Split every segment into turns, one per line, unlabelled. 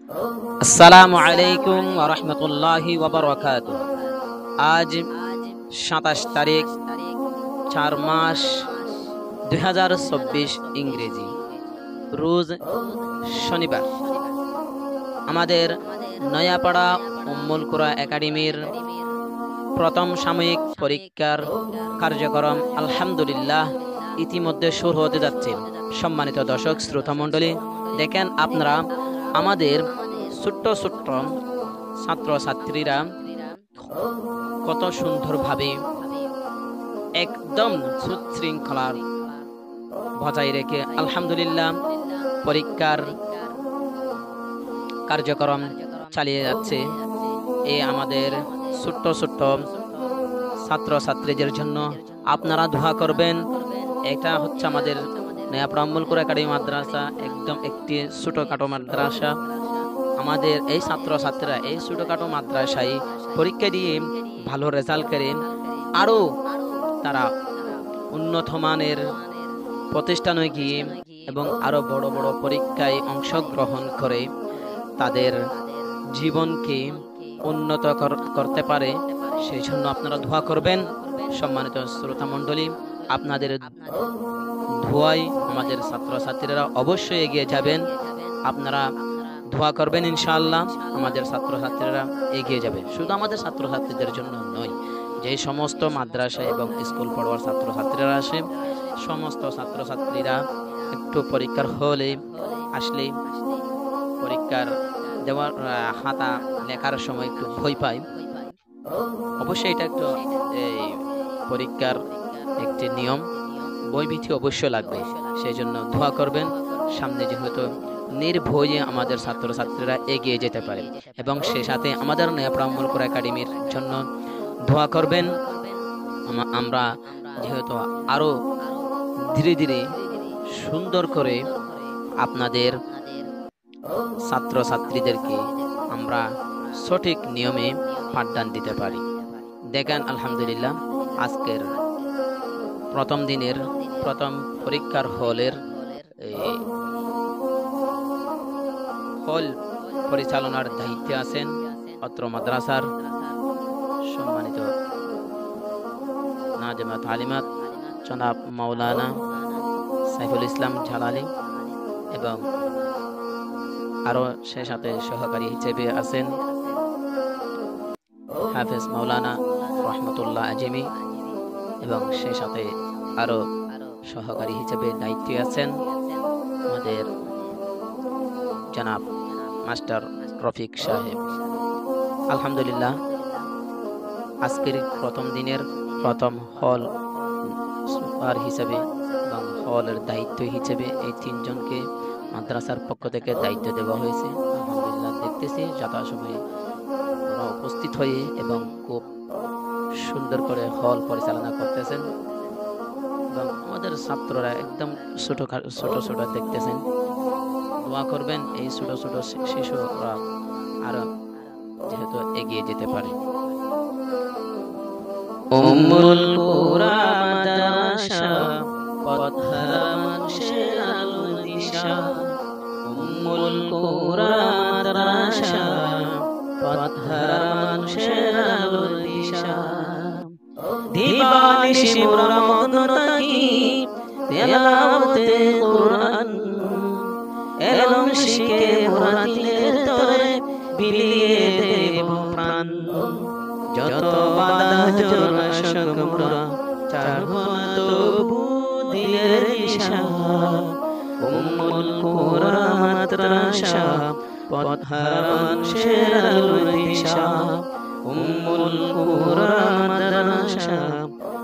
আসসালামু আলাইকুম ওয়া রাহমাতুল্লাহি ওয়া বারাকাতুহু। আজ ২৭ তারিখ ৪ মাস ২০২৪ ইংরেজি, রোজ শনিবার। আমাদের নয়াপাড়া উম্মুল কুরা একাডেমির প্রথম সাময়িক পরীক্ষার কার্যক্রম আলহামদুলিল্লাহ ইতিমধ্যে শুরু হতে যাচ্ছে। সম্মানিত দর্শক শ্রোতা মণ্ডলী, দেখেন আপনারা আমাদের ছোট্ট ছোট্ট ছাত্রছাত্রীরা কত সুন্দরভাবে একদম সুশৃঙ্খলা বজায় রেখে আলহামদুলিল্লাহ পরীক্ষার কার্যক্রম চালিয়ে যাচ্ছে। আমাদের ছোট্ট ছোট্ট ছাত্রছাত্রীদের জন্য আপনারা দোয়া করবেন। এটা হচ্ছে আমাদের নয়াপাড়া উম্মুল কুরা একাডেমি মাদ্রাসা, একদম একটি ছোটখাটো মাদ্রাসা। আমাদের এই ছাত্রছাত্রীরা এই ছোটখাটো মাদ্রাসায় পরীক্ষা দিয়ে ভালো রেজাল্ট করে আরও তারা উন্নত মানের প্রতিষ্ঠানে গিয়ে এবং আরো বড় বড় পরীক্ষায় অংশগ্রহণ করে তাদের জীবনকে উন্নত করতে পারে। সেই জন্য আপনারা দোয়া করবেন। সম্মানিত শ্রোতা মণ্ডলী, আপনাদের দোয়ায় আমাদের ছাত্রছাত্রীরা অবশ্যই এগিয়ে যাবেন। আপনারা দোয়া করবেন, ইনশাআল্লাহ আমাদের ছাত্রছাত্রীরা এগিয়ে যাবে। শুধু আমাদের ছাত্রছাত্রীদের জন্য নয়, যে সমস্ত মাদ্রাসা এবং স্কুল পড়ুয়ার ছাত্রছাত্রীরা আসে, সমস্ত ছাত্রছাত্রীরা একটু পরীক্ষার হলে আসলে পরীক্ষার দেওয়ার খাতা লেখার সময় একটু ভয় পায়। অবশ্যই এটা একটু এই পরীক্ষার একটি নিয়ম, বইভীতি অবশ্যই লাগবে। সেই জন্য দোয়া করবেন, সামনে যেহেতু নির্ভয়ে আমাদের ছাত্রছাত্রীরা এগিয়ে যেতে পারে। এবং সে সাথে আমাদের নয়াপাড়া উম্মুল কুরা একাডেমির জন্য দোয়া করবেন। আমরা যেহেতু আরো ধীরে ধীরে সুন্দর করে আপনাদের ছাত্রছাত্রীদেরকে আমরা সঠিক নিয়মে পাঠদান দিতে পারি। দেখেন আলহামদুলিল্লাহ আজকের প্রথম দিনের প্রথম পরীক্ষার হলের হল পরিচালনার দায়িত্বে আছেন অত্র মাদ্রাসার সম্মানিত নাজেমাত আলিমাত জনাব মাওলানা সাইফুল ইসলাম জালালি, এবং আরো সে সাথে সহকারী হিসেবে আছেন হাফেজ মাওলানা রহমতুল্লাহ আজমি, এবং সে সাথে আরো সহকারী হিসেবে দায়িত্বে আছেন আমাদের জনাব মাস্টার রফিক সাহেব। আলহামদুলিল্লাহ আজকের প্রথম দিনের প্রথম হল সুপার হিসেবে এবং হলের দায়িত্ব হিসেবে এই তিনজনকে মাদ্রাসার পক্ষ থেকে দায়িত্ব দেওয়া হয়েছে। আলহামদুলিল্লাহ দেখতেছি যথাসময়ে ওরা উপস্থিত হয়ে এবং খুব সুন্দর করে হল পরিচালনা করতেছেন, এবং আমাদের ছাত্ররা একদম ছোট ছোট দেখতেছেন। দোয়া করবেন এই ছোট ছোট শিশুরা আরো যেহেতু এগিয়ে যেতে পারে। উম্মুল কুরা মাদ্রাসা পথহারা মানুষের আলো দিশা, উম্মুল কুরা মাদ্রাসা পথহারা মানুষের আলো দিশা। দিবানিশি মোরা মন থাকি তেলাওয়াতে কুরআন, এলম শিখে মোরা দিলের তরে বিলিয়ে দেব প্রাণ। যত বাধা জোড়া মোরা ছাড়ব না তবু দিলের দিশা। উম্মুল কুরা মাদ্রাসা পথহারা মানুষের আলো দিশা, উম্মুল কুরা মাদ্রাসা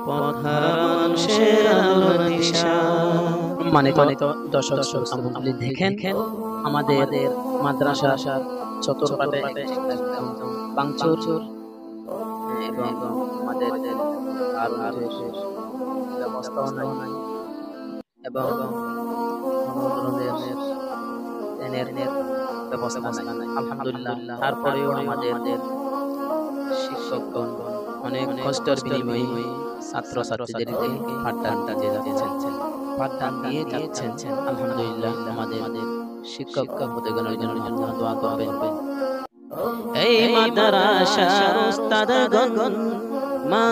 পথহারা মানুষের আলো দিশা। সম্মানিত দর্শক শ্রোতা মণ্ডলী, দেখেন আমাদের মাদ্রাসার চতুর্পাঠে ভাঙচুর এবং আমাদের ব্যবস্থাও নাই এবং কোনো ধরনের ব্যবস্থা নাই। আলহামদুলিল্লাহ তারপরেও আমাদের শিক্ষকগণ অনেক কষ্টের বিনিময়ে ছাত্রছাত্রীদেরকে পাঠদান দিয়ে যাচ্ছেন। আলহামদুলিল্লাহ আমাদের শিক্ষক মহোদয়গণের জন্য দোয়া করবেন। এই মাদ্রাসার উস্তাদগণ মা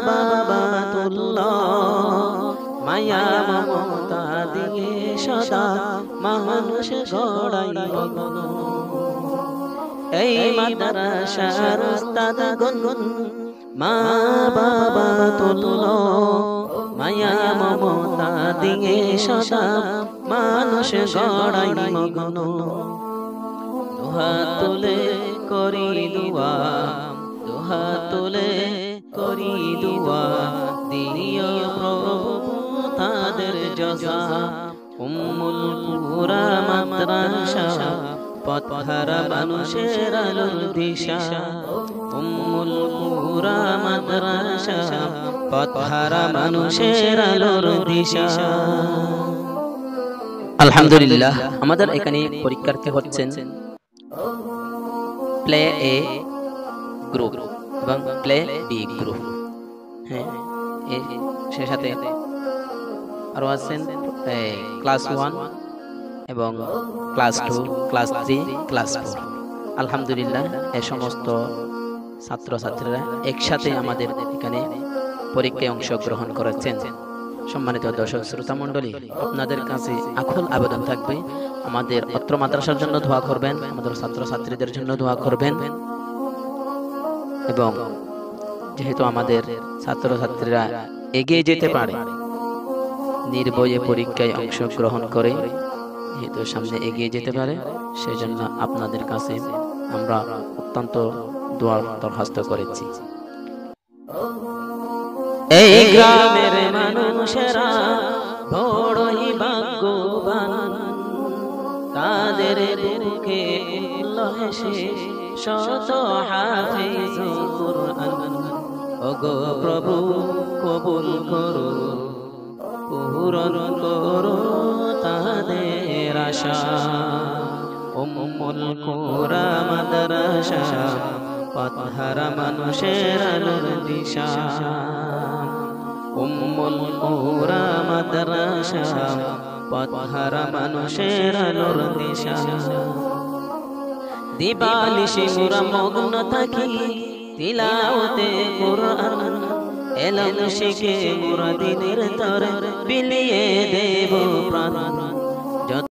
বাবা তুল্লাহ মায়া মমতা দিয়ে সদা মানুষ গড়াই মগ্ন। এই মাদ্রাসার উস্তাদগণ মা বাবা তুল্লাহ মায়া মমতা দিয়ে সদা মানুষ গড়াই মগ্ন। দুহাত তুলে করি দুয়া, দুহাত তুলে করি দুয়া, দিও প্রভু তাদের জজা। উম্মুল কুরা মাদ্রাসা পথহারা মানুষের আলোর দিশা। উম্মুল কুরা মাদ্রাসা পথহারা মানুষের আলোর দিশা। আলহামদুলিল্লাহ, আমাদের এখানে পরীক্ষার্থী হচ্ছেন প্লে এ গ্রুপ এবং প্লে বি গ্রুপ। হ্যাঁ, সে সাথে আরো আছেন ক্লাস 1 এবং ক্লাস 2, ক্লাস 3, ক্লাস 4। আলহামদুলিল্লাহ, এই সমস্ত ছাত্রছাত্রীরা একসাথে আমাদের এখানে পরীক্ষায় অংশগ্রহণ করেছেন। সম্মানিত দর্শক শ্রোতা মণ্ডলী, আপনাদের কাছে আকুল আবেদন থাকবে, আমাদের অত্র মাদ্রাসার জন্য দোয়া করবেন, আমাদের ছাত্রছাত্রীদের জন্য দোয়া করবেন। এবং যেহেতু আমাদের ছাত্রছাত্রীরা এগিয়ে যেতে পারে, নির্ভয়ে পরীক্ষায় অংশগ্রহণ করে যেহেতু সামনে এগিয়ে যেতে পারে, সেজন্য আপনাদের কাছে আমরা অত্যন্ত দোয়ার দরখাস্ত করেছি। এই গ্রামের মানুষেরা বড়ই ভাগ্যবান, তাদের বুকে হেসে শত হাফেজ কুরআন। ওগো প্রভু কবুল করো, পূরণ করো তাদের আশা। উম্মুল কুরা মাদ্রাসা পথহারা মানুষের আলোর দিশা। উম্মুল কুরা মাদ্রাসা পথহারা মানুষের আলোর দিশা। দিবানিশি মোরা মগ্ন থাকি তিলাওয়াতে কুরআন, এলম শিখে মোরা দিনের তরে বিলিয়ে দেব প্রাণ।